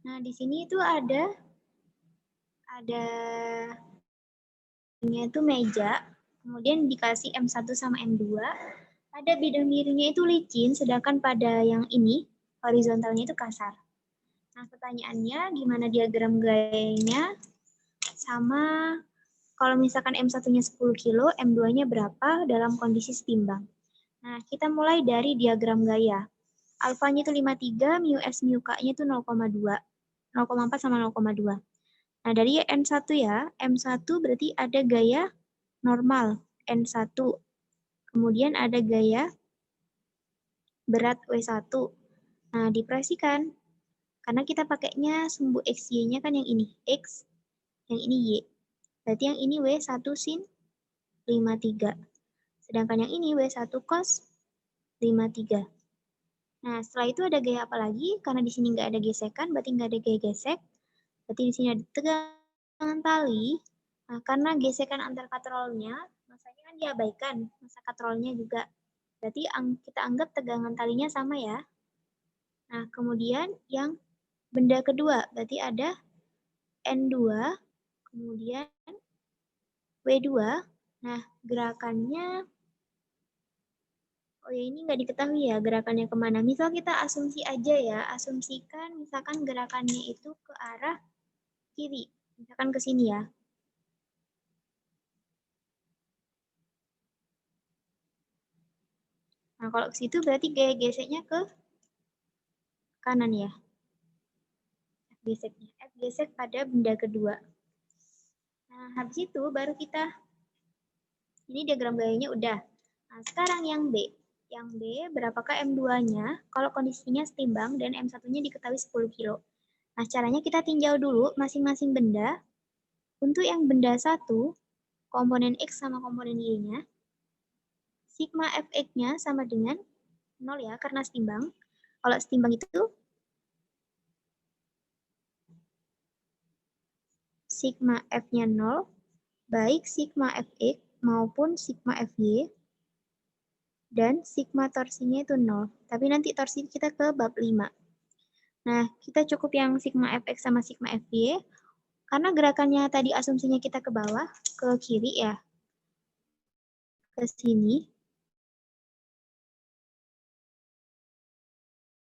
Nah, di sini itu ada itu meja, kemudian dikasih M1 sama M2, ada bidang miringnya itu licin, sedangkan pada yang ini, horizontalnya itu kasar. Nah, pertanyaannya gimana diagram gayanya, sama kalau misalkan M1-nya 10 kilo, M2-nya berapa dalam kondisi setimbang. Nah, kita mulai dari diagram gaya. Alfanya itu 53, mu S, mu K-nya itu 0,2. 0,4 sama 0,2. Nah, dari N1 ya, M1 berarti ada gaya normal, N1. Kemudian ada gaya berat W1. Nah, diproyeksikan. Karena kita pakainya sumbu XY-nya kan yang ini, X, yang ini Y. Berarti yang ini W1 sin 53. Sedangkan yang ini W1 cos 53. Nah, setelah itu ada gaya apa lagi? Karena di sini nggak ada gesekan, berarti nggak ada gaya gesek. Berarti di sini ada tegangan tali. Nah, karena gesekan antar katrolnya, masanya kan diabaikan, masa katrolnya juga. Berarti kita anggap tegangan talinya sama ya. Nah, kemudian yang benda kedua, berarti ada N2, kemudian W2. Nah, gerakannya, oh ya ini nggak diketahui ya gerakannya kemana. Misal kita asumsi aja ya, asumsikan misalkan gerakannya itu ke arah kiri. Misalkan ke sini ya. Nah, kalau ke situ berarti gaya geseknya ke kanan ya. F geseknya. F gesek pada benda kedua. Nah, habis itu baru kita, ini diagram gayanya udah. Nah, sekarang yang B. Yang B, berapakah M2-nya kalau kondisinya setimbang dan M1-nya diketahui 10 kilo. Nah, caranya kita tinjau dulu masing-masing benda. Untuk yang benda 1, komponen X sama komponen Y-nya, sigma Fx-nya sama dengan 0 ya, karena setimbang. Kalau setimbang itu sigma F-nya 0, baik sigma Fx maupun sigma Fy, dan sigma torsinya itu 0. Tapi nanti torsi kita ke bab 5. Nah, kita cukup yang sigma Fx sama sigma Fy, karena gerakannya tadi asumsinya kita ke bawah, ke kiri ya, ke sini.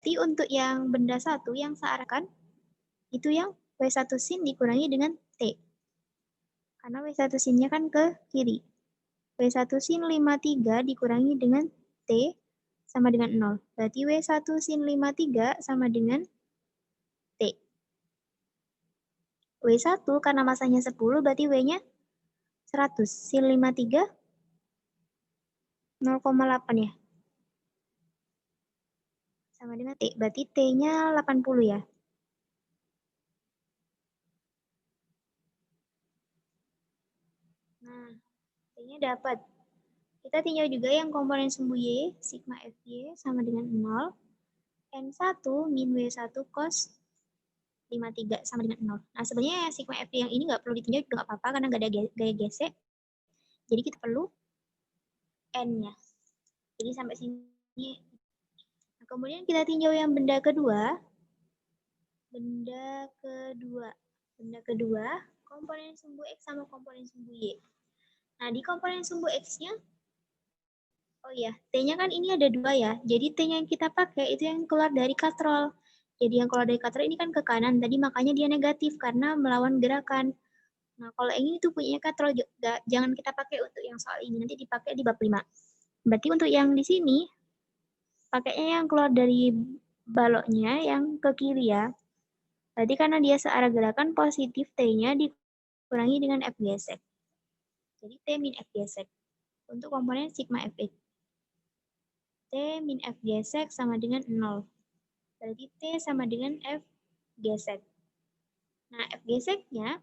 Jadi untuk yang benda 1 yang searahkan, itu yang W1 sin dikurangi dengan T. Karena W1 sinnya kan ke kiri. W1 sin 53 dikurangi dengan T sama dengan 0. Berarti W1 sin 53 sama dengan T. W1 karena masanya 10 berarti W-nya 100. Sin 53 0,8 ya. Sama dengan T. Berarti T-nya 80 ya. Nah, T-nya dapat. Kita tinjau juga yang komponen sumbu Y, sigma Fy sama dengan 0. N1 min W1 cos 53 sama dengan 0. Nah, sebenarnya sigma Fy yang ini nggak perlu ditinjau juga nggak apa-apa karena nggak ada gaya gesek. Jadi kita perlu N-nya. Jadi sampai sini. Nah, kemudian kita tinjau yang benda kedua. Benda kedua, komponen sumbu X sama komponen sumbu Y. Nah, di komponen sumbu X-nya, oh ya, T-nya kan ini ada 2 ya. Jadi T-nya yang kita pakai itu yang keluar dari katrol. Jadi yang keluar dari katrol ini kan ke kanan. Tadi makanya dia negatif karena melawan gerakan. Nah, kalau yang ini tuh punya katrol, jangan kita pakai untuk yang soal ini. Nanti dipakai di bab 5. Berarti untuk yang di sini, pakainya yang keluar dari baloknya yang ke kiri ya. Berarti karena dia searah gerakan positif, T-nya dikurangi dengan F gesek. Jadi T min F gesek. Untuk komponen sigma Fx. T min F gesek sama dengan 0. Berarti T sama dengan F gesek. Nah, F geseknya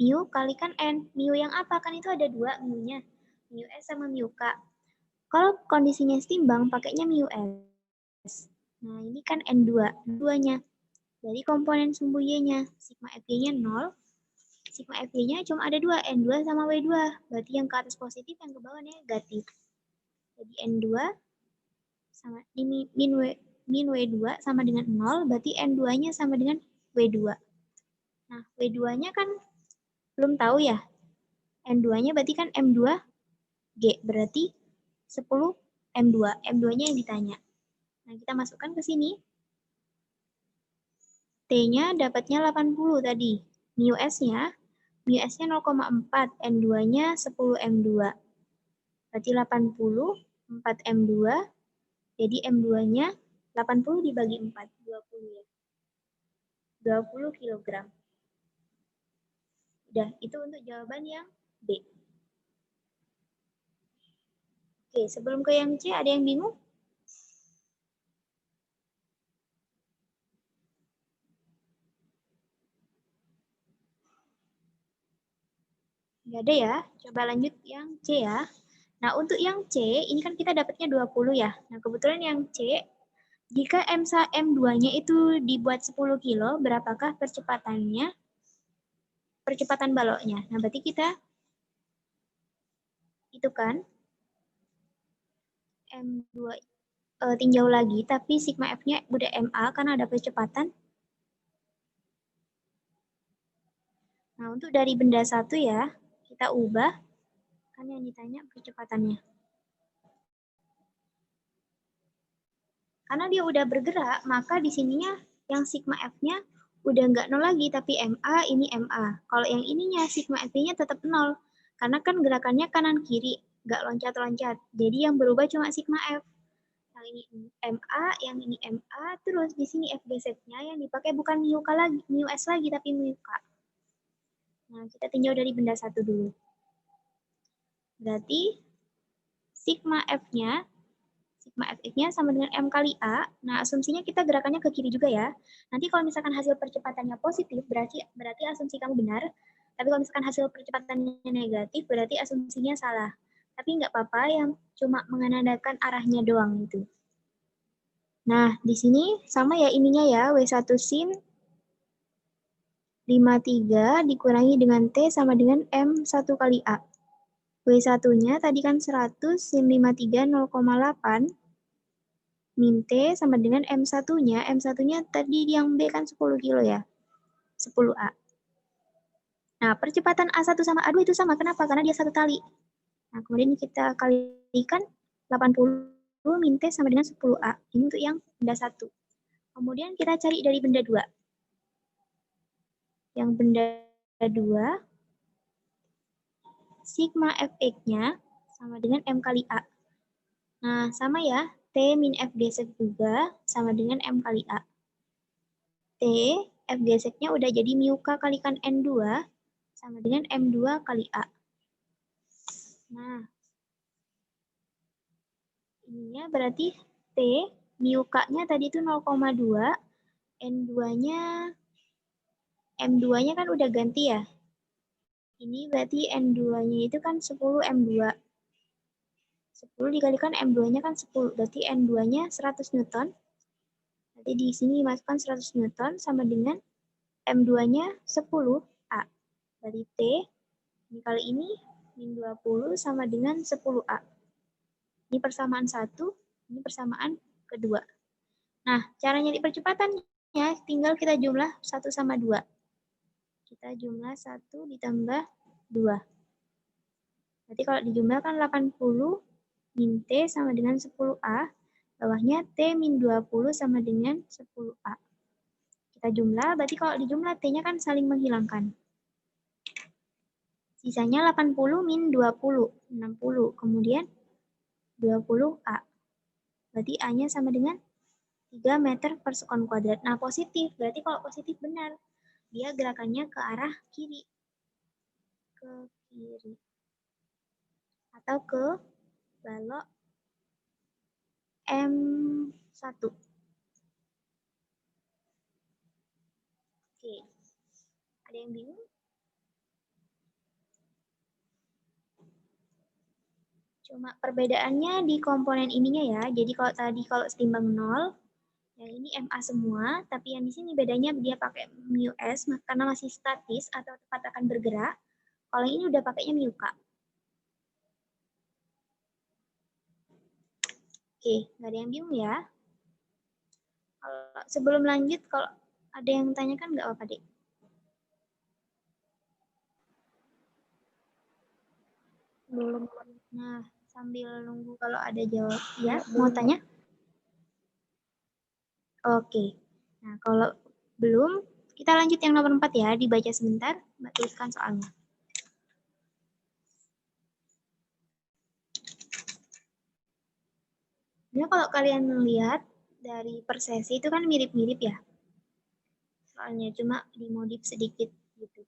mu kalikan N. Mu yang apa? Kan itu ada 2 mu-nya. Mu S sama mu K. Kalau kondisinya setimbang, pakainya mu S. Nah, ini kan N2. 2-nya. Jadi komponen sumbu Y-nya. Sigma Fy-nya 0. Sigma Fy-nya cuma ada 2. N2 sama W2. Berarti yang ke atas positif, yang ke bawah negatif. Jadi N2 sama ini min W. min W2 sama dengan 0, berarti N2-nya sama dengan W2. Nah, W2-nya kan belum tahu ya. N2-nya berarti kan M2G, berarti 10 M2. M2-nya yang ditanya. Nah, kita masukkan ke sini. T-nya dapatnya 80 tadi. Mu S-nya 0,4, N2-nya 10 M2. Berarti 80, 4 M2, jadi M2-nya 80 dibagi 4, 20 ya. 20 kg. Udah, itu untuk jawaban yang B. Oke, sebelum ke yang C, ada yang bingung? Nggak ada ya? Coba lanjut yang C ya. Nah, untuk yang C, ini kan kita dapatnya 20 ya. Nah, kebetulan yang C, jika M2-nya itu dibuat 10 kilo, berapakah percepatan baloknya? Nah, berarti kita itu kan M2 tinjau lagi, tapi sigma F-nya udah MA karena ada percepatan. Nah, untuk dari benda satu ya, kita ubah, kan yang ditanya percepatannya. Karena dia udah bergerak, maka di sininya yang sigma F-nya udah nggak 0 lagi, tapi MA, ini MA. Kalau yang ininya, sigma F-nya tetap 0. Karena kan gerakannya kanan-kiri, nggak loncat-loncat. Jadi yang berubah cuma sigma F. Yang ini MA, yang ini MA, terus di sini F geseknya yang dipakai bukan mu S lagi, tapi mu K. Nah, kita tinjau dari benda satu dulu. Berarti sigma F-nya sama dengan M kali A. Nah, asumsinya kita gerakannya ke kiri juga ya. Nanti kalau misalkan hasil percepatannya positif, berarti asumsi kamu benar. Tapi kalau misalkan hasil percepatannya negatif, berarti asumsinya salah. Tapi nggak apa-apa yang cuma menandakan arahnya doang itu. Nah, di sini sama ya ininya ya, W1 sin 53 dikurangi dengan T sama dengan M1 kali A. W1-nya tadi kan 100, sin 53 0,8, min T sama dengan M1-nya. M1-nya tadi yang B kan 10 kilo ya, 10A. Nah, percepatan A1 sama A2 itu sama. Kenapa? Karena dia satu tali. Nah, kemudian kita kalikan 80 min T sama dengan 10A. Ini untuk yang benda 1. Kemudian kita cari dari benda 2. Yang benda 2, sigma Fx-nya sama dengan M kali A. Nah, sama ya. T min F gesek juga sama dengan M kali A. T, F geseknya udah jadi mu K kalikan N2 sama dengan M2 kali A. Nah, ininya berarti T, mu K-nya tadi itu 0,2, N2-nya, M2-nya kan udah ganti ya. Ini berarti N2-nya itu kan 10 M2. 10 dikalikan M2-nya kan 10, berarti N2-nya 100 Newton. Nanti di sini dimasukkan 100 Newton sama dengan M2-nya 10 A. Dari T, ini kali ini min 20 sama dengan 10A. Ini persamaan 1, ini persamaan kedua. Nah, cara nyari percepatannya tinggal kita jumlah 1 sama 2. Kita jumlah 1 ditambah 2. Berarti kalau dijumlahkan 80 min T sama dengan 10A, bawahnya T min 20 sama dengan 10A. Kita jumlah, berarti kalau dijumlah T-nya kan saling menghilangkan. Sisanya 80 min 20, 60. Kemudian 20A. Berarti A-nya sama dengan 3 meter per sekon kuadrat. Nah, positif. Berarti kalau positif benar. Dia gerakannya ke arah kiri. Ke kiri. Atau ke balok M1. Oke. Ada yang bingung? Cuma perbedaannya di komponen ininya ya. Jadi kalau tadi kalau setimbang 0, yang ini MA semua, tapi yang di sini bedanya dia pakai mu S karena masih statis atau tepat akan bergerak. Kalau ini udah pakainya mu K. Oke, nggak ada yang bingung ya. sebelum lanjut, kalau ada yang tanyakan nggak apa-apa, Dek? Belum. Nah, sambil nunggu kalau ada jawab. Ya, mau tanya? Oke. Nah, kalau belum, kita lanjut yang nomor 4 ya. Dibaca sebentar, Mbak tuliskan soalnya. Nah, kalau kalian melihat dari persesi itu kan mirip-mirip ya. Soalnya cuma dimodif sedikit gitu.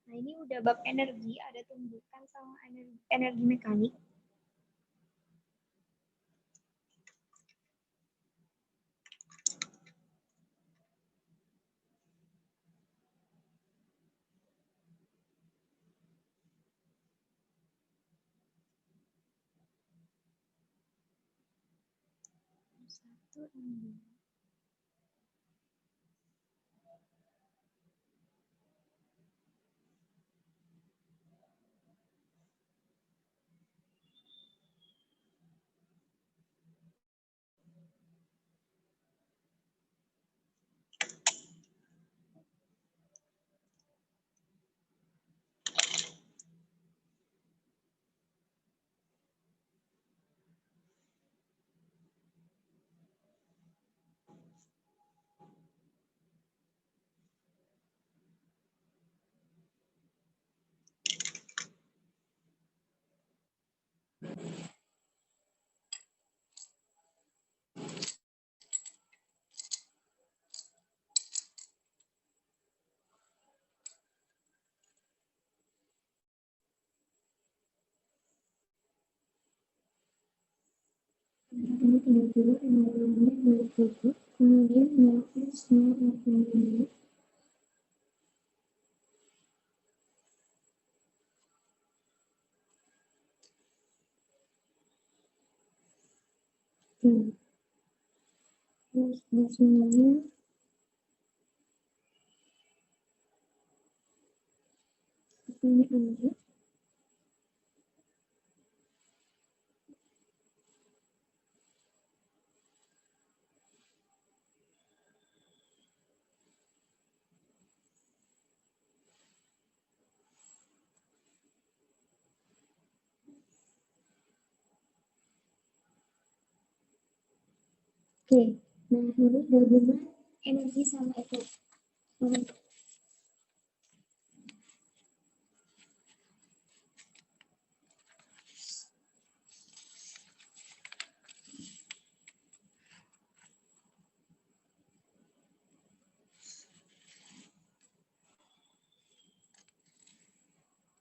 Nah, ini udah bab energi, ada tumbukan sama energi mekanik. Satu ini. Kemudian terus semuanya ini aja. Oke, nah ini gabungan energi sama itu.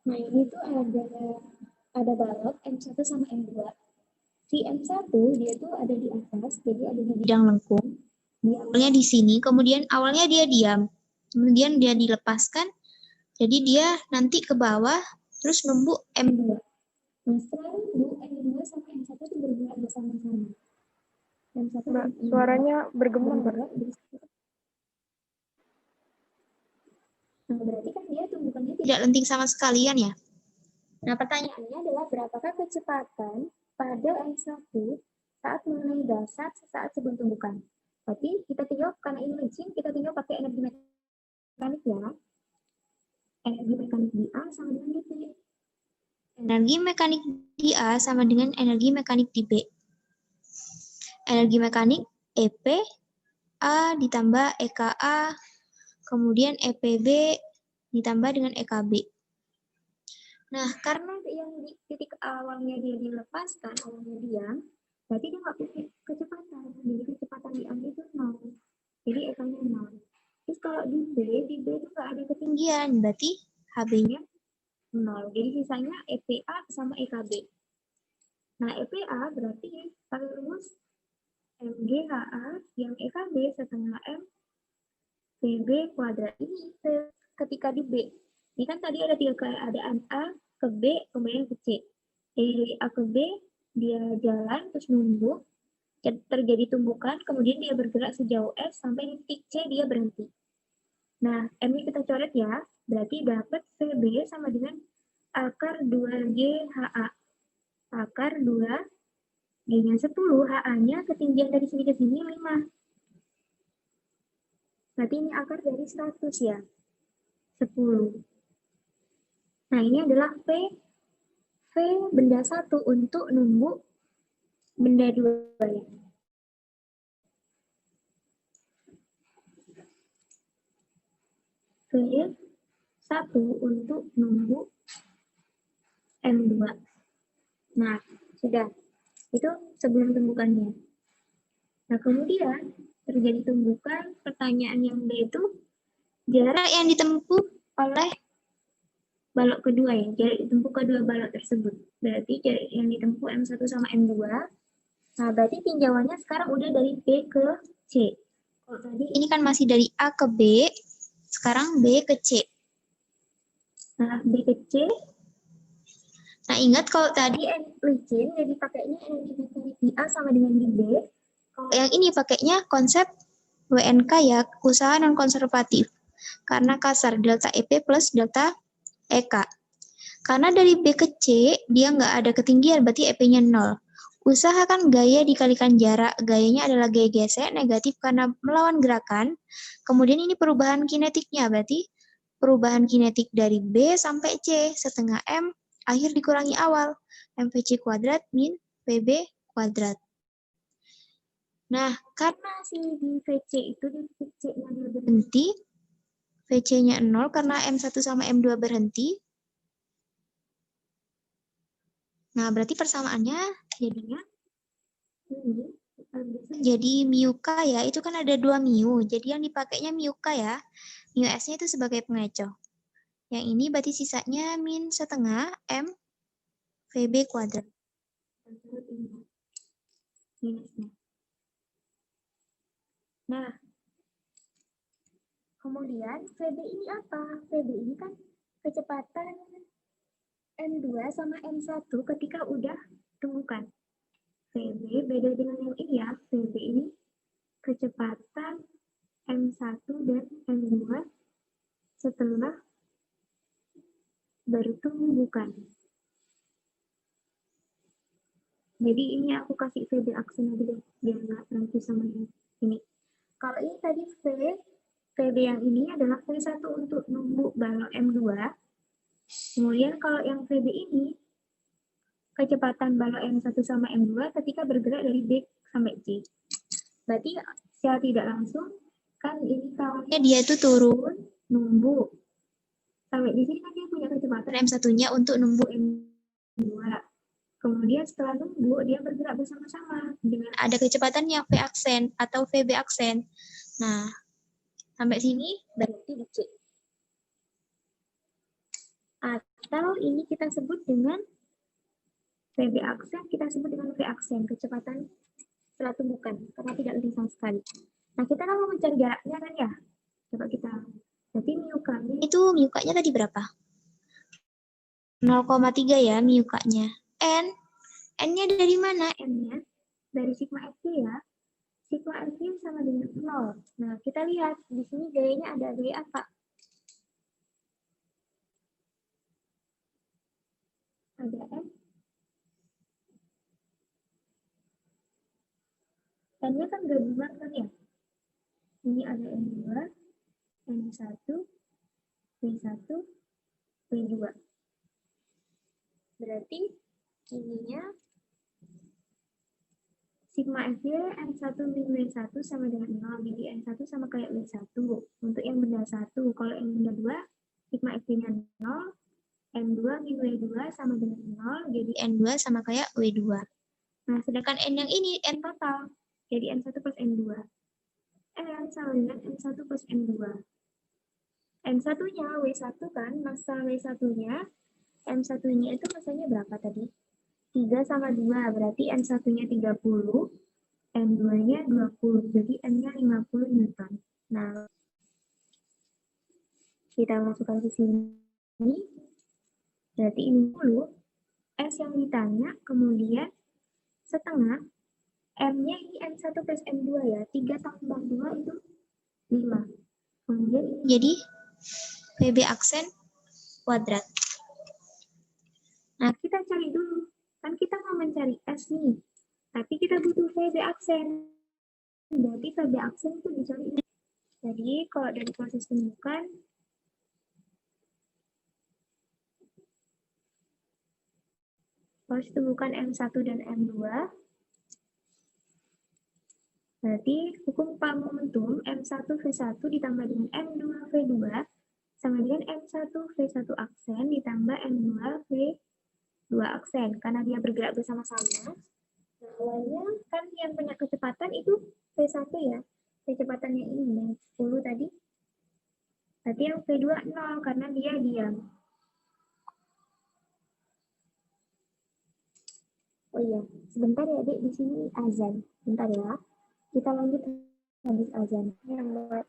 Nah ini tuh ada balok M1 sama M2. Si M1 dia tuh ada di atas, jadi ada di bidang lengkung. Di awalnya di sini, kemudian awalnya dia diam. Kemudian dia dilepaskan, jadi dia nanti ke bawah, terus numbuk M2. Nah setelah numbuk M2 sama M1 itu bergerak bersama-sama. Mbak, suaranya bergema, Mbak. Nah, berarti kan dia tumbukannya tidak lenting sama sekalian ya. Nah, pertanyaannya adalah berapakah kecepatan pada M1 saat mengenai dasar sesaat sebelum tumbukan? Berarti kita tinggal, karena ini licin, kita tinggal pakai energi mekanik ya. Energi mekanik di A sama dengan di B. Energi mekanik di A sama dengan energi mekanik di B. Energi mekanik EP A ditambah EKA, kemudian EPB ditambah dengan EKB. Nah, karena yang di titik awalnya dia dilepaskan, awalnya diam, berarti dia nggak punya kecepatan. Jadi kecepatan diambil itu 0. Jadi EK-nya 0. Terus kalau di B itu nggak ada ketinggian, berarti HB-nya 0. Jadi sisanya EPA sama EKB. Nah, EPA berarti pakai rumus MGHA yang EKB setengah M VB kuadrat. Ini ketika di B. Ini kan tadi ada tiga keadaan A ke B, kemudian ke C. Jadi dari A ke B, dia jalan, terus nunggu, terjadi tumbukan, kemudian dia bergerak sejauh S, sampai di titik C dia berhenti. Nah, M-nya kita coret ya, berarti dapat VB sama dengan akar 2G HA. Akar 2, G-nya 10, HA-nya ketinggian dari sini ke sini 5. Berarti ini akar dari 100 ya, 10. Nah, ini adalah V benda 1 untuk nunggu benda 2 ya. V 1 untuk nunggu M2. Nah, sudah. Itu sebelum tumbukannya. Nah, kemudian terjadi tumbukan, pertanyaan yang B itu jarak yang ditempuh oleh balok kedua ya, jarak ditempuh kedua balok tersebut. Berarti jarak yang ditempuh M1 sama M2. Nah, berarti tinjauannya sekarang udah dari B ke C. Kalau tadi ini kan masih dari A ke B, sekarang B ke C. Nah, B ke C. Nah, ingat kalau tadi licin, jadi pakainya energi di A sama dengan di B. Kalau yang ini pakainya konsep WNK ya, usaha non-konservatif. Karena kasar, delta EP plus delta EK. Karena dari B ke C, dia nggak ada ketinggian, berarti EP-nya 0. Usahakan gaya dikalikan jarak, gayanya adalah gaya gesek, negatif karena melawan gerakan. Kemudian ini perubahan kinetiknya, berarti perubahan kinetik dari B sampai C, setengah M, akhir dikurangi awal. MVC kuadrat min PB kuadrat. Nah, karena si di VC itu, di titik C-nya dia berhenti, VC-nya 0 karena M1 sama M2 berhenti. Nah, berarti persamaannya jadinya ini jadi mu K ya, itu kan ada 2 mu. Jadi yang dipakainya mu K ya. Mu S-nya itu sebagai pengecoh. Yang ini berarti sisanya min setengah M VB kuadrat. Nah, kemudian VB ini apa? VB ini kan kecepatan M2 sama M1 ketika udah tumbukan. VB beda dengan yang ini ya. VB ini kecepatan M1 dan M2 setelah bertumbukan. Jadi ini aku kasih VB aksen aja deh, biar nggak terlalu sama ini. Kalau ini tadi VB yang ini adalah V1 untuk nunggu balok M2. Kemudian kalau yang VB ini, kecepatan balok M1 sama M2 ketika bergerak dari B sampai C. Berarti secara tidak langsung, kan ini kawannya dia itu turun, nunggu. Sampai di sini kan dia punya kecepatan M1-nya untuk nunggu M2. Kemudian setelah nunggu, dia bergerak bersama-sama dengan ada kecepatannya V aksen atau VB aksen. Nah, sampai sini berarti di C. Atau ini kita sebut dengan VB aksen, kita sebut dengan V aksen, kecepatan setelah tumbukan, karena tidak lebih sama sekali. Nah, kita kan mau mencari jaraknya kan ya? Coba kita, jadi miukanya itu miukanya tadi berapa? 0,3 ya miukanya. N-nya dari mana? N-nya dari sigma FG ya. Sigma FG sama dengan 0. Nah, kita lihat di sini gayanya ada gaya apa? Ada N. N-nya kan gabungan kan ya? Ini ada N2, N1, W1, W2. Berarti ininya sigma FY N1 min W1 sama dengan 0. Jadi N1 sama kayak W1 untuk yang benda 1. Kalau yang benda 2, sigma FY-nya 0. N2 min W2 sama dengan 0. Jadi N2 sama kayak W2. Nah, sedangkan N yang ini N total. Jadi N1 plus N2. N sama dengan N1 plus N2. N1-nya W1 kan, massa W1-nya. M1-nya itu massanya berapa tadi? 3 sama 2, berarti N1-nya 30, N2-nya 20, jadi N-nya 50 Newton. Nah, Kita masukkan ke sini. Berarti ini 10. S yang ditanya, kemudian setengah. M-nya ini M1 plus M2 ya. 3 tambah 2 itu 5. Kemudian jadi PB aksen kuadrat. Nah, kita cari dulu. Kan kita mau mencari S nih. Tapi kita butuh PB aksen. Berarti PB aksen itu dicari. Jadi, kalau dari proses temukan, harus temukan M1 dan M2. Berarti hukum upah momentum M1 V1 ditambah dengan M2 V2 sama dengan M1 V1 aksen ditambah M2 V2 aksen. Karena dia bergerak bersama-sama, nah awalnya kan yang punya kecepatan itu V1 ya. Kecepatannya ini yang 10 tadi. Berarti yang V2 0 karena dia diam. Oh iya, sebentar ya Dek, di sini azan. Bentar ya. Kita lanjut habis azan. Ya, Mbak.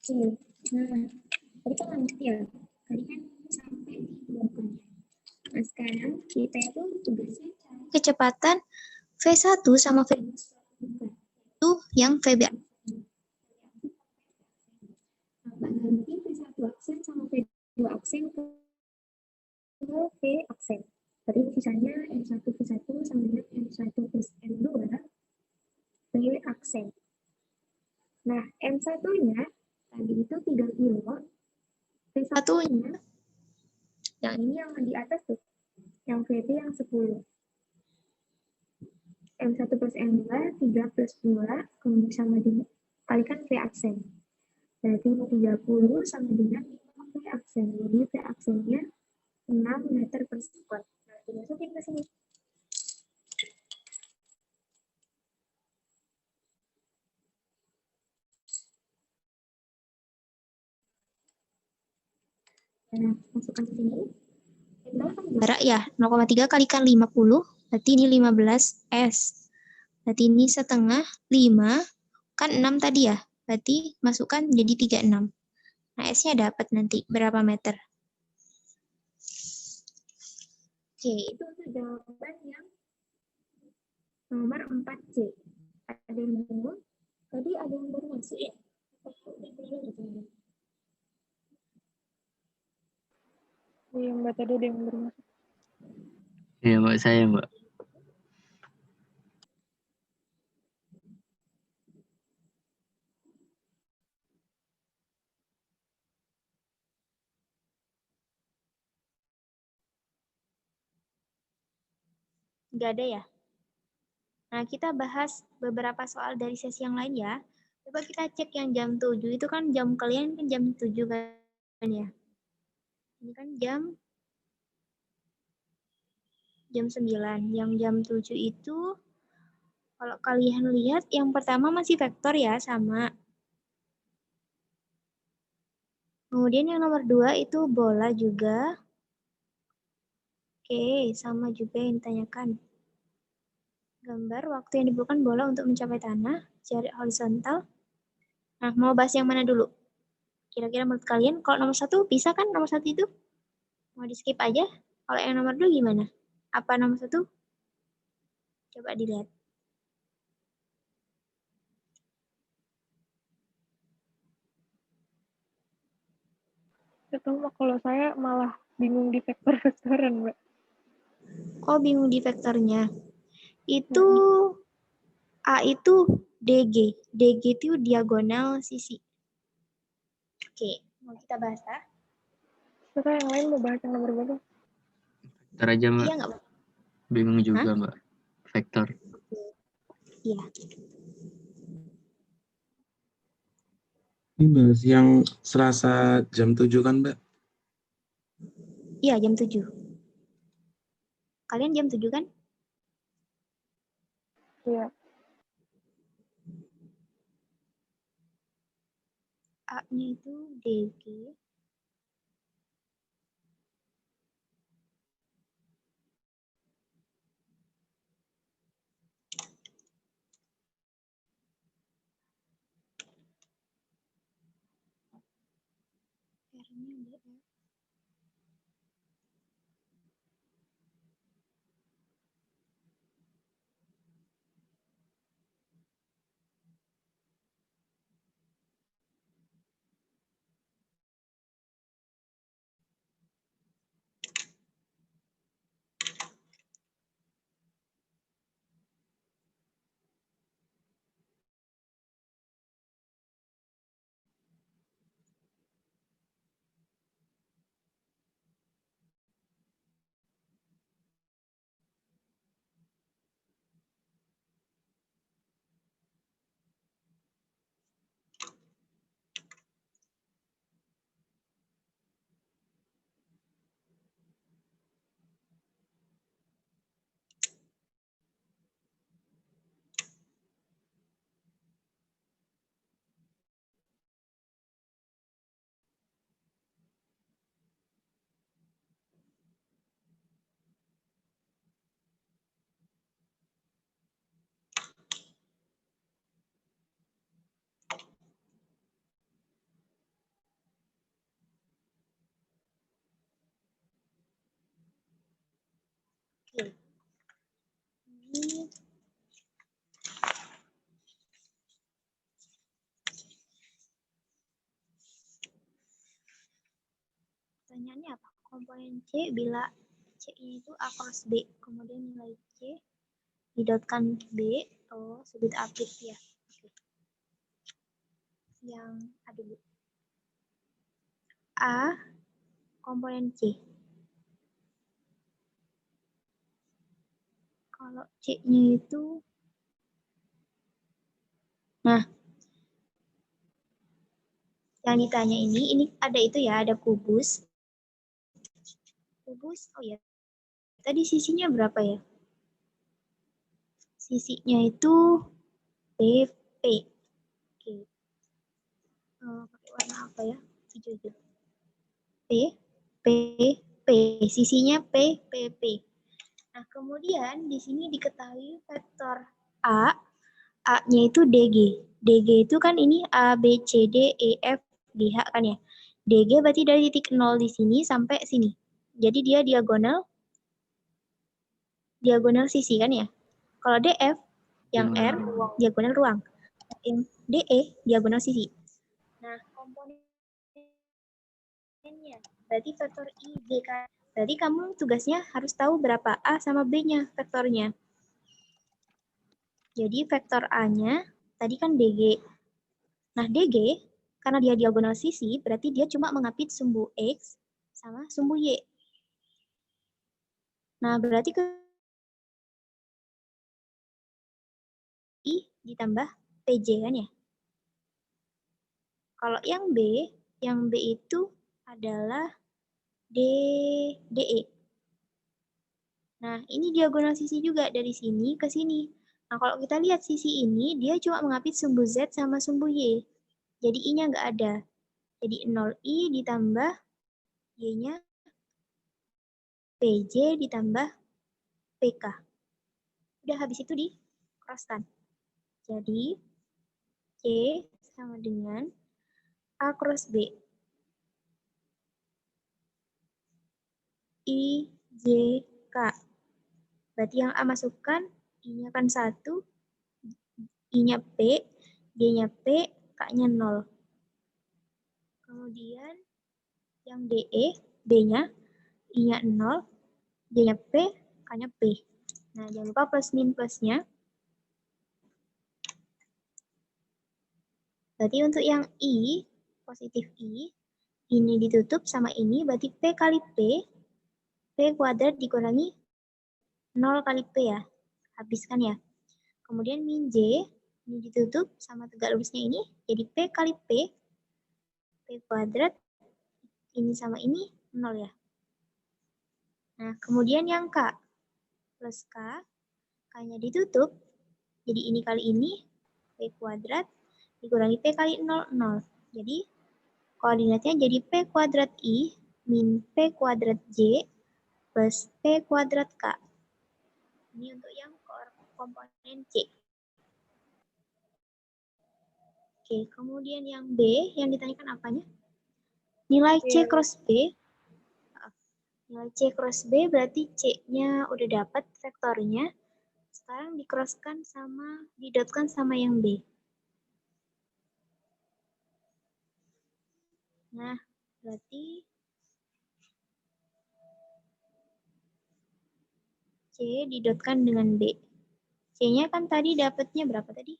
Oke, nah, tadi kan lanjut ya. Tadi kan sampai di blokan. Nah, sekarang kita itu tugasnya cari kecepatan V1 sama V2 itu yang VB. Ganti V1 aksen sama V2 aksen ke V aksen. Tadi sisanya M1 V1 sama dengan M1 plus M2 V aksen. Nah, M1-nya tadi itu 3 kilo, V1-nya yang ini yang di atas tuh, yang VB yang 10. M1 plus M2, 3 plus 2, kemudian sama dengan kalikan V aksen. Berarti 30 sama dengan V aksen. Jadi V aksennya 6 meter per sekund. Nah, dimasukin ke sini. Nah, masukkan ke sini. Jarak ya, 0,3 kalikan 50, berarti ini 15 S. Berarti ini setengah 5, kan 6 tadi ya. Berarti masukkan jadi 36. Nah, S-nya dapat nanti berapa meter? Oke, itu jawaban yang nomor 4C. Ada yang bingung? Tadi ada yang baru masuk ya? Iya, Mbak, tadi ada yang baru masuk. Iya, Mbak, saya, Mbak. Nggak ada ya? Nah, kita bahas beberapa soal dari sesi yang lain ya. Coba kita cek yang jam 7, itu kan jam kalian kan jam 7 kan ya? Ini kan jam 9. Yang jam 7 itu, kalau kalian lihat, yang pertama masih vektor ya, sama. Kemudian yang nomor 2 itu bola juga. Oke, sama juga yang ditanyakan. Gambar waktu yang dibutuhkan bola untuk mencapai tanah, jarak horizontal. Nah, mau bahas yang mana dulu? Kira-kira menurut kalian, kalau nomor 1 bisa kan nomor 1 itu? Mau di skip aja? Kalau yang nomor 2 gimana? Apa nomor 1? Coba dilihat. Itu kalau saya malah bingung di vektor-vektoran, Mbak. Kok bingung di vektornya? Itu A itu DG. DG itu diagonal sisi. Oke, mau kita bahas ya? Terus yang lain mau bahas yang nomor berapa? Vektor aja, Mbak. Iya nggak? Bingung juga, Hah? Mbak. Vektor. Iya. Ini bahas yang Selasa jam 7 kan, Mbak? Iya, jam 7. Kalian jam 7 kan? Iya. A-nya itu DG. R-nya DF. Oke. Ini pertanyaannya apa? Komponen C bila C-nya itu A cross B, kemudian nilai C didotkan B, sudut apit ya. Oke. Yang A dulu. A komponen C. Kalau C-nya itu, nah, yang ditanya ini ada itu ya, ada kubus. Kubus, oh ya, tadi sisinya berapa ya? Sisinya itu PP. Oke. Pakai warna apa ya? Hijau-hijau. P, P, P. Sisinya P, P, P. Nah, kemudian di sini diketahui vektor A, A-nya itu DG. DG itu kan ini A, B, C, D, E, F, G, H kan ya. DG berarti dari titik 0 di sini sampai sini. Jadi dia diagonal sisi kan ya. Kalau DF yang R diagonal ruang. Yang DE diagonal sisi. Nah, komponennya berarti vektor I, J kan. Berarti kamu tugasnya harus tahu berapa A sama B-nya vektornya. Jadi vektor A-nya tadi kan DG. Nah, DG karena dia diagonal sisi, berarti dia cuma mengapit sumbu X sama sumbu Y. Nah, berarti ke I ditambah PJ kan ya. Kalau yang B itu adalah DE. Nah, ini diagonal sisi juga dari sini ke sini. Nah, kalau kita lihat sisi ini, dia cuma mengapit sumbu Z sama sumbu Y. Jadi I-nya nggak ada. Jadi 0I ditambah Y-nya PJ ditambah PK. Udah habis itu di cross-kan. Jadi, C sama dengan A cross B. I, J, K. Berarti yang A masukkan, I-nya kan 1, I-nya P, J-nya P, K-nya 0. Kemudian yang DE, B-nya, I-nya 0, J-nya P, K-nya P. Nah, jangan lupa plus min plusnya. Berarti untuk yang I, positif I, ini ditutup sama ini, berarti P kali P kuadrat dikurangi 0 kali P ya. Habiskan ya. Kemudian min J, ini ditutup sama tegak lurusnya ini, jadi P kali P kuadrat, ini sama ini 0 ya. Nah, kemudian yang K, plus K, K-nya ditutup, jadi ini kali ini, P kuadrat, dikurangi P kali 0, 0. Jadi, koordinatnya jadi P kuadrat I, min P kuadrat J, plus P kuadrat K. Ini untuk yang komponen C. Oke, kemudian yang B, yang ditanyakan apanya? Nilai C cross B. Nilai C cross B berarti C-nya udah dapat vektornya. Sekarang di-cross-kan sama, didotkan sama yang B. Nah, berarti C didotkan dengan B. C-nya kan tadi dapatnya berapa tadi?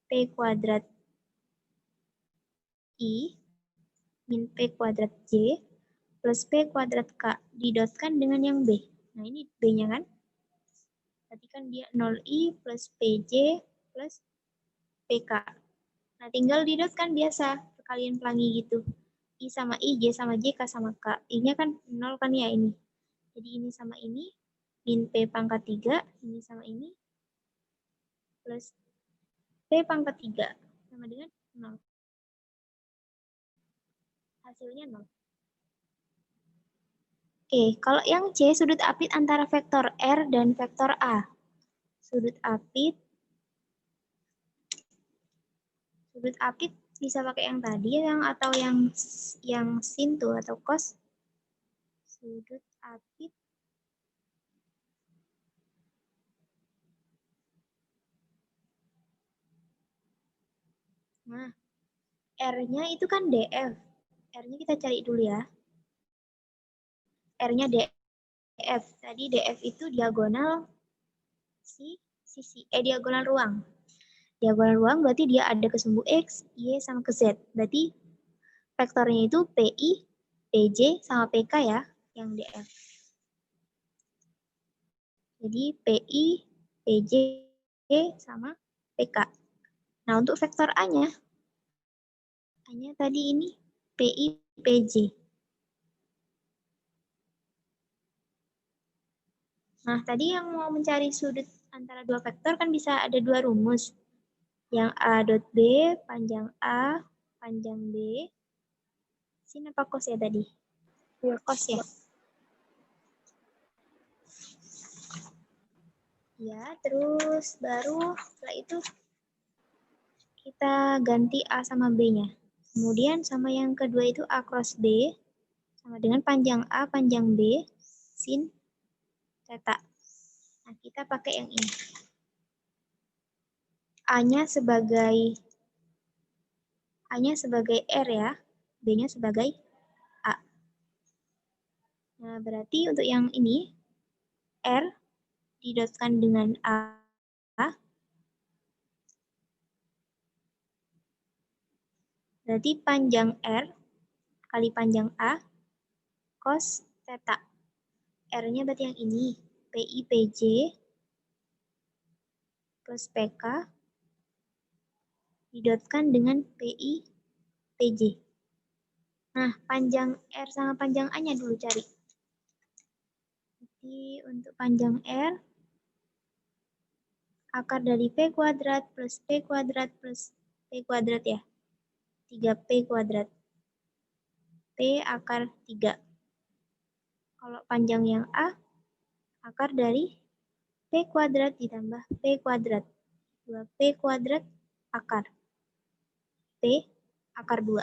P kuadrat I min P kuadrat J plus P kuadrat K didotkan dengan yang B. Nah, ini B-nya kan? Berarti kan dia 0I plus PJ plus PK. Nah, tinggal didotkan biasa, perkalian pelangi gitu. I sama I, J sama J, K sama K. I-nya kan 0 kan ya ini. Jadi ini sama ini, min P pangkat 3, ini sama ini, plus P pangkat 3, sama dengan 0. Hasilnya 0. Oke, kalau yang C, sudut apit antara vektor R dan vektor A. Sudut apit bisa pakai yang tadi, atau yang sin tuh, atau cos. Sudut apit Nah, R-nya itu kan DF. R-nya kita cari dulu ya. R-nya DF. Tadi DF itu diagonal diagonal ruang. Diagonal ruang berarti dia ada ke sumbu X, Y, sama ke Z. Berarti vektornya itu PI, PJ, sama PK ya, yang DF. Jadi PI, PJ, sama PK. Nah, untuk vektor A-nya tadi ini PI, PJ. Nah, tadi yang mau mencari sudut antara dua vektor kan bisa ada dua rumus. Yang A dot B, panjang A, panjang B. Sin apa cos ya tadi? Ya, Cos ya? Ya, terus baru setelah itu kita ganti A sama B-nya. Kemudian sama yang kedua itu A cross B, sama dengan panjang A, panjang B, sin theta. Nah, kita pakai yang ini. A-nya sebagai R ya, B-nya sebagai A. Nah, berarti untuk yang ini, R didotkan dengan A, berarti panjang R kali panjang A, cos theta. R-nya berarti yang ini, PI, PJ, plus PK, didotkan dengan PI, PJ. Nah, panjang R sama panjang A-nya dulu cari. Jadi untuk panjang R, akar dari P kuadrat plus P kuadrat plus P kuadrat ya. 3P kuadrat. P akar 3. Kalau panjang yang A, akar dari P kuadrat ditambah P kuadrat. 2P kuadrat akar. P akar 2.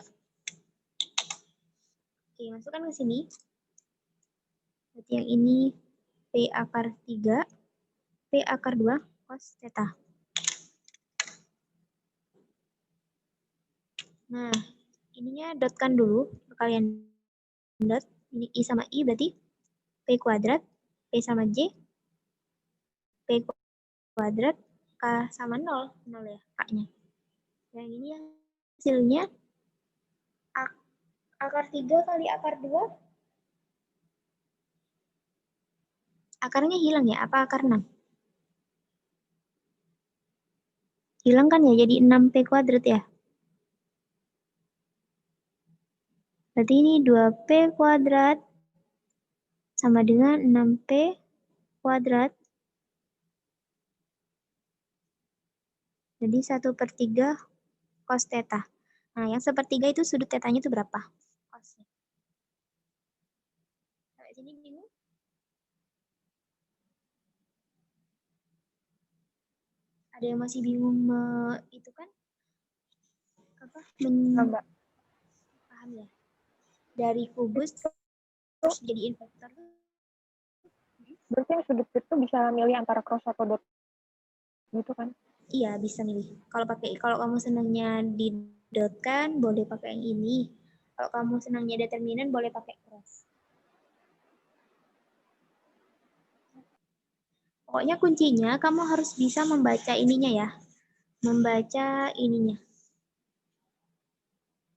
Oke, masukkan ke sini. Berarti yang ini P akar 3, P akar 2 cos theta. Nah, ininya dotkan dulu. Kalian dot. Ini I sama I berarti P kuadrat, P sama J, P kuadrat, K sama 0. 0 ya, K-nya. Yang ini yang hasilnya akar 3 kali akar 2. Akarnya hilang ya? Apa akar 6? Hilang kan ya? Jadi 6P kuadrat ya? Berarti ini 2P kuadrat sama dengan 6P kuadrat. Jadi 1/3 cos theta. Nah, yang 1/3 itu sudut tetanya itu berapa? Cosnya. Sampai sini bingung? Ada yang masih bingung itu kan? Apa? Mbak. Paham ya? Dari kubus terus jadi vektor. Berarti yang sudut itu bisa milih antara cross atau dot gitu kan? Iya, bisa milih. Kalau kamu senangnya didotkan, boleh pakai yang ini. Kalau kamu senangnya determinan, boleh pakai cross. Pokoknya kuncinya kamu harus bisa membaca ininya ya. Membaca ininya.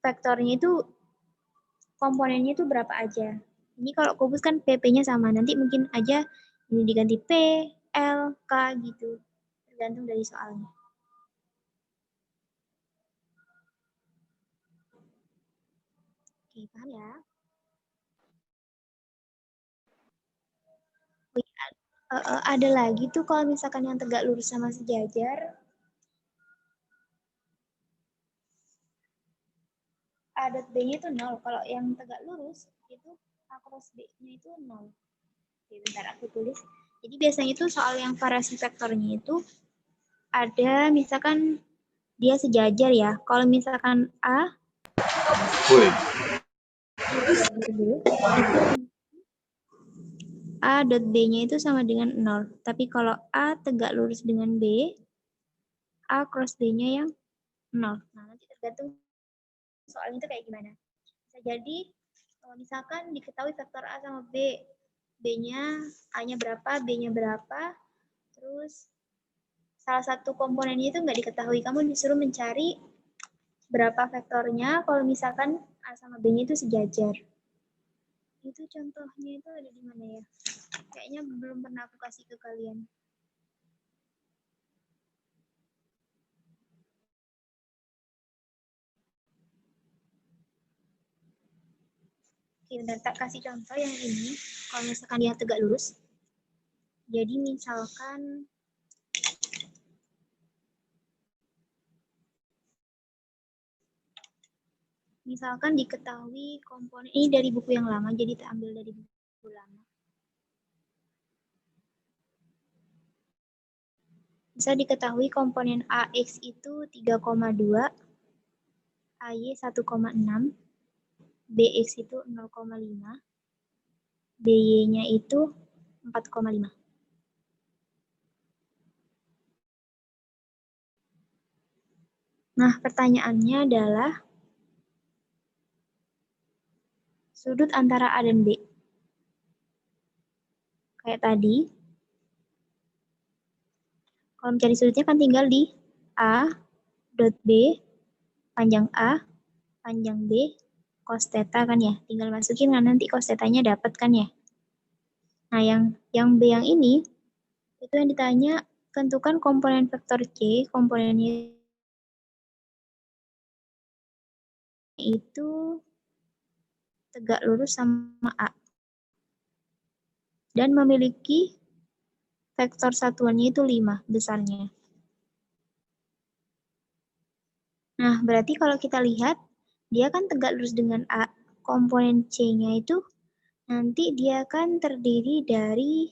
Vektornya itu komponennya itu berapa aja. Ini kalau kubus kan PP-nya sama. Nanti mungkin aja ini diganti P, L, K gitu. Tergantung dari soalnya. Oke, paham ya? Ada lagi tuh kalau misalkan yang tegak lurus sama sejajar, A dot B-nya itu 0. Kalau yang tegak lurus, itu A cross B-nya itu 0. Oke, bentar aku tulis. Jadi biasanya itu soal yang variasi vektornya itu ada misalkan dia sejajar ya. Kalau misalkan A, itu A dot B-nya itu sama dengan 0. Tapi kalau A tegak lurus dengan B, A cross B-nya yang 0. Nah, nanti tergantung soalnya itu kayak gimana. Bisa jadi misalkan diketahui vektor A sama B, B-nya A-nya berapa, B-nya berapa, terus salah satu komponennya itu nggak diketahui, kamu disuruh mencari berapa vektornya kalau misalkan A sama B-nya itu sejajar. Itu contohnya itu ada di mana ya? Kayaknya belum pernah aku kasih ke kalian. Oke, bentar, tak kasih contoh yang ini. Kalau misalkan dia tegak lurus. Jadi misalkan diketahui komponen ini dari buku yang lama, jadi tak ambil dari buku lama. Bisa diketahui komponen AX itu 3,2, AY 1,6, BX itu 0,5, BY-nya itu 4,5. Nah, pertanyaannya adalah sudut antara A dan B. Kayak tadi, kalau mencari sudutnya kan tinggal di A dot B, panjang A, panjang B, cos theta kan ya. Tinggal masukin kan nanti cos theta-nya dapat kan ya. Nah, yang B yang ini, itu yang ditanya, tentukan komponen vektor C, komponennya itu tegak lurus sama A. Dan memiliki vektor satuannya itu 5 besarnya. Nah, berarti kalau kita lihat, dia kan tegak lurus dengan A. Komponen C-nya itu nanti dia kan terdiri dari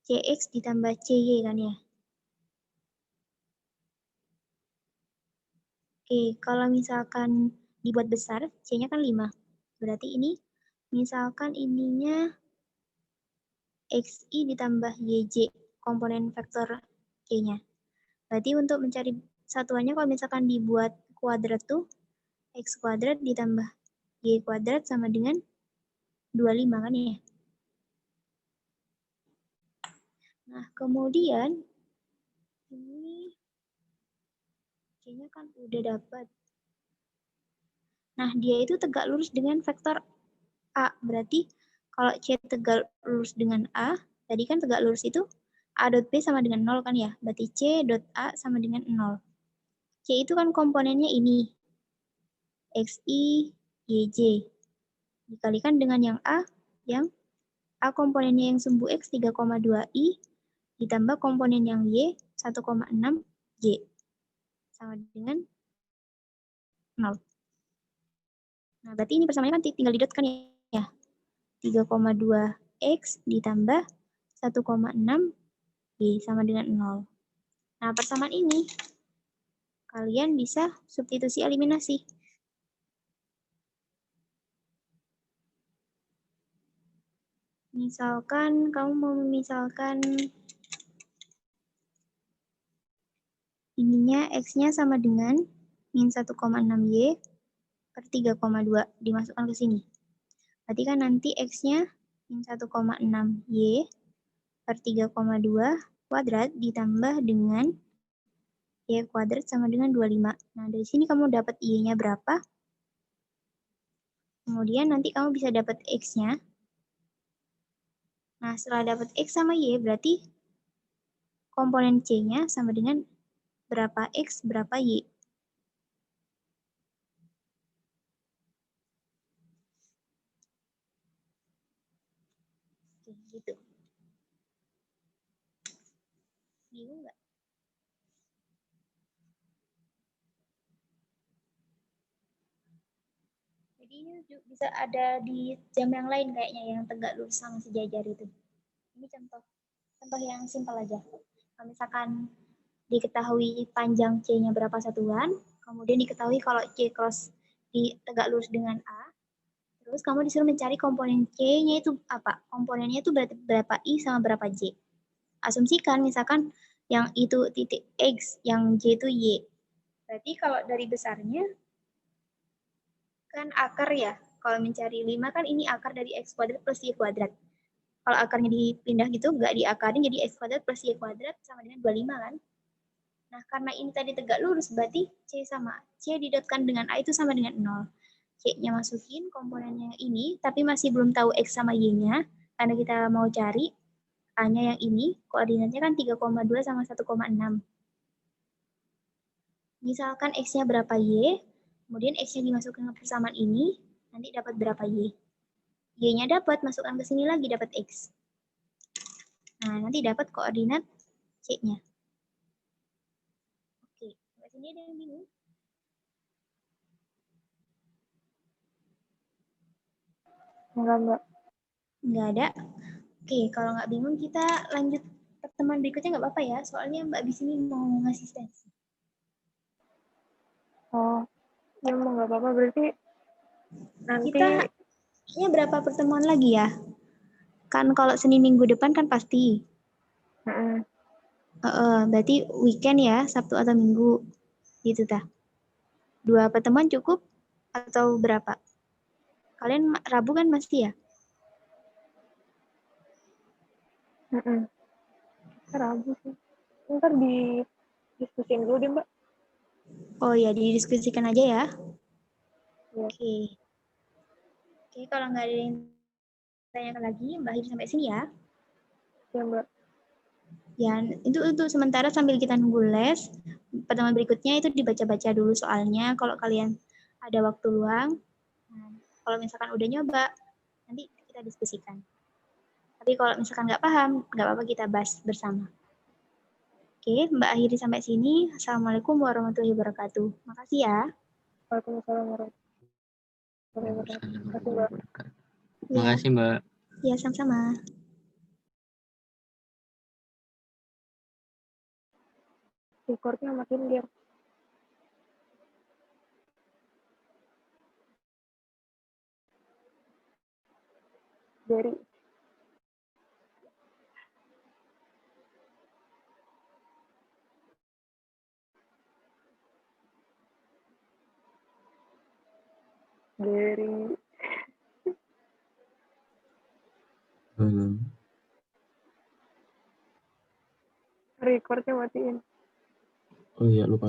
CX ditambah CY kan ya. Oke, kalau misalkan dibuat besar, C-nya kan 5. Berarti ini, misalkan ininya XI ditambah YJ, komponen vektor C-nya. Berarti untuk mencari satuannya, kalau misalkan dibuat kuadrat tuh, X kuadrat ditambah Y kuadrat sama dengan 25 kan ya. Nah, kemudian, ini C-nya kan udah dapat. Nah, dia itu tegak lurus dengan vektor A. Berarti kalau C tegak lurus dengan A, tadi kan tegak lurus itu A dot B sama dengan 0 kan ya. Berarti C dot A sama dengan 0. C itu kan komponennya ini. XI, YJ. Dikalikan dengan yang A A komponennya yang sumbu X 3,2I ditambah komponen yang Y 1,6Y. Sama dengan 0. Nah, berarti ini persamaannya kan tinggal didot kan ya. 3,2X ditambah 1,6Y sama dengan 0. Nah, persamaan ini kalian bisa substitusi eliminasi. Misalkan kamu mau memisalkan ininya X-nya sama dengan min 1,6Y per 3,2 dimasukkan ke sini. Berarti kan nanti X-nya min 1,6Y per 3,2 kuadrat ditambah dengan Y kuadrat sama dengan 25. Nah, dari sini kamu dapat Y-nya berapa. Kemudian nanti kamu bisa dapat X-nya. Nah, setelah dapat X sama Y, berarti komponen C-nya sama dengan berapa X, berapa Y. Oke, gitu. Bingung nggak? Jadi ini bisa ada di jam yang lain kayaknya yang tegak lurus sama sejajar itu. Ini contoh yang simpel aja. Kalau misalkan diketahui panjang C-nya berapa satuan, kemudian diketahui kalau C cross di tegak lurus dengan A, terus kamu disuruh mencari komponen C-nya itu apa? Komponennya itu berapa I sama berapa J. Asumsikan misalkan yang itu titik X, yang J itu Y. Berarti kalau dari besarnya, kan akar ya. Kalau mencari 5 kan ini akar dari X kuadrat plus Y kuadrat. Kalau akarnya dipindah gitu, nggak diakarin, jadi X kuadrat plus Y kuadrat sama dengan 25 kan. Nah, karena ini tadi tegak lurus, berarti C sama C didotkan dengan A itu sama dengan 0. C-nya masukin komponennya yang ini, tapi masih belum tahu X sama Y-nya, karena kita mau cari A-nya yang ini, koordinatnya kan 3,2 sama 1,6. Misalkan X-nya berapa Y, kemudian X-nya dimasukkan ke persamaan ini, nanti dapat berapa Y. Y-nya dapat, masukkan ke sini lagi, dapat X. Nah, nanti dapat koordinat C-nya. Oke, sampai sini ada yang bingung? Enggak, Mbak. Nggak ada. Oke, kalau nggak bingung kita lanjut pertemuan berikutnya nggak apa-apa ya, soalnya Mbak di sini mau ngasistensi. Oh, ya mau nggak apa-apa. Berarti nanti Kita ini berapa pertemuan lagi ya? Kan kalau Senin minggu depan kan pasti. mm-mm. Berarti weekend ya, Sabtu atau Minggu. Gitu dah. 2 pertemuan cukup atau berapa? Kalian Rabu kan masih ya? Mm-mm. Rabu sih. Ntar diskusiin dulu deh, Mbak. Oh ya, didiskusikan aja ya. Ya. Oke. Oke, kalau nggak ada yang tanyakan lagi, Mbak Hidi sampai sini ya. Ya, Mbak. Ya, itu untuk sementara sambil kita nunggu les, pertemuan berikutnya itu dibaca-baca dulu soalnya. Kalau kalian ada waktu luang, nah, kalau misalkan udah nyoba, nanti kita diskusikan. Tapi kalau misalkan nggak paham, nggak apa-apa kita bahas bersama. Oke, Mbak akhiri sampai sini. Assalamualaikum warahmatullahi wabarakatuh. Makasih ya. Waalaikumsalam warahmatullahi wabarakatuh. Terima kasih, Mbak. Terima Ya, kasih, Mbak. ya sama-sama. Recordnya makin dia. Dari Halo. recordnya matiin. Oh iya, lupa.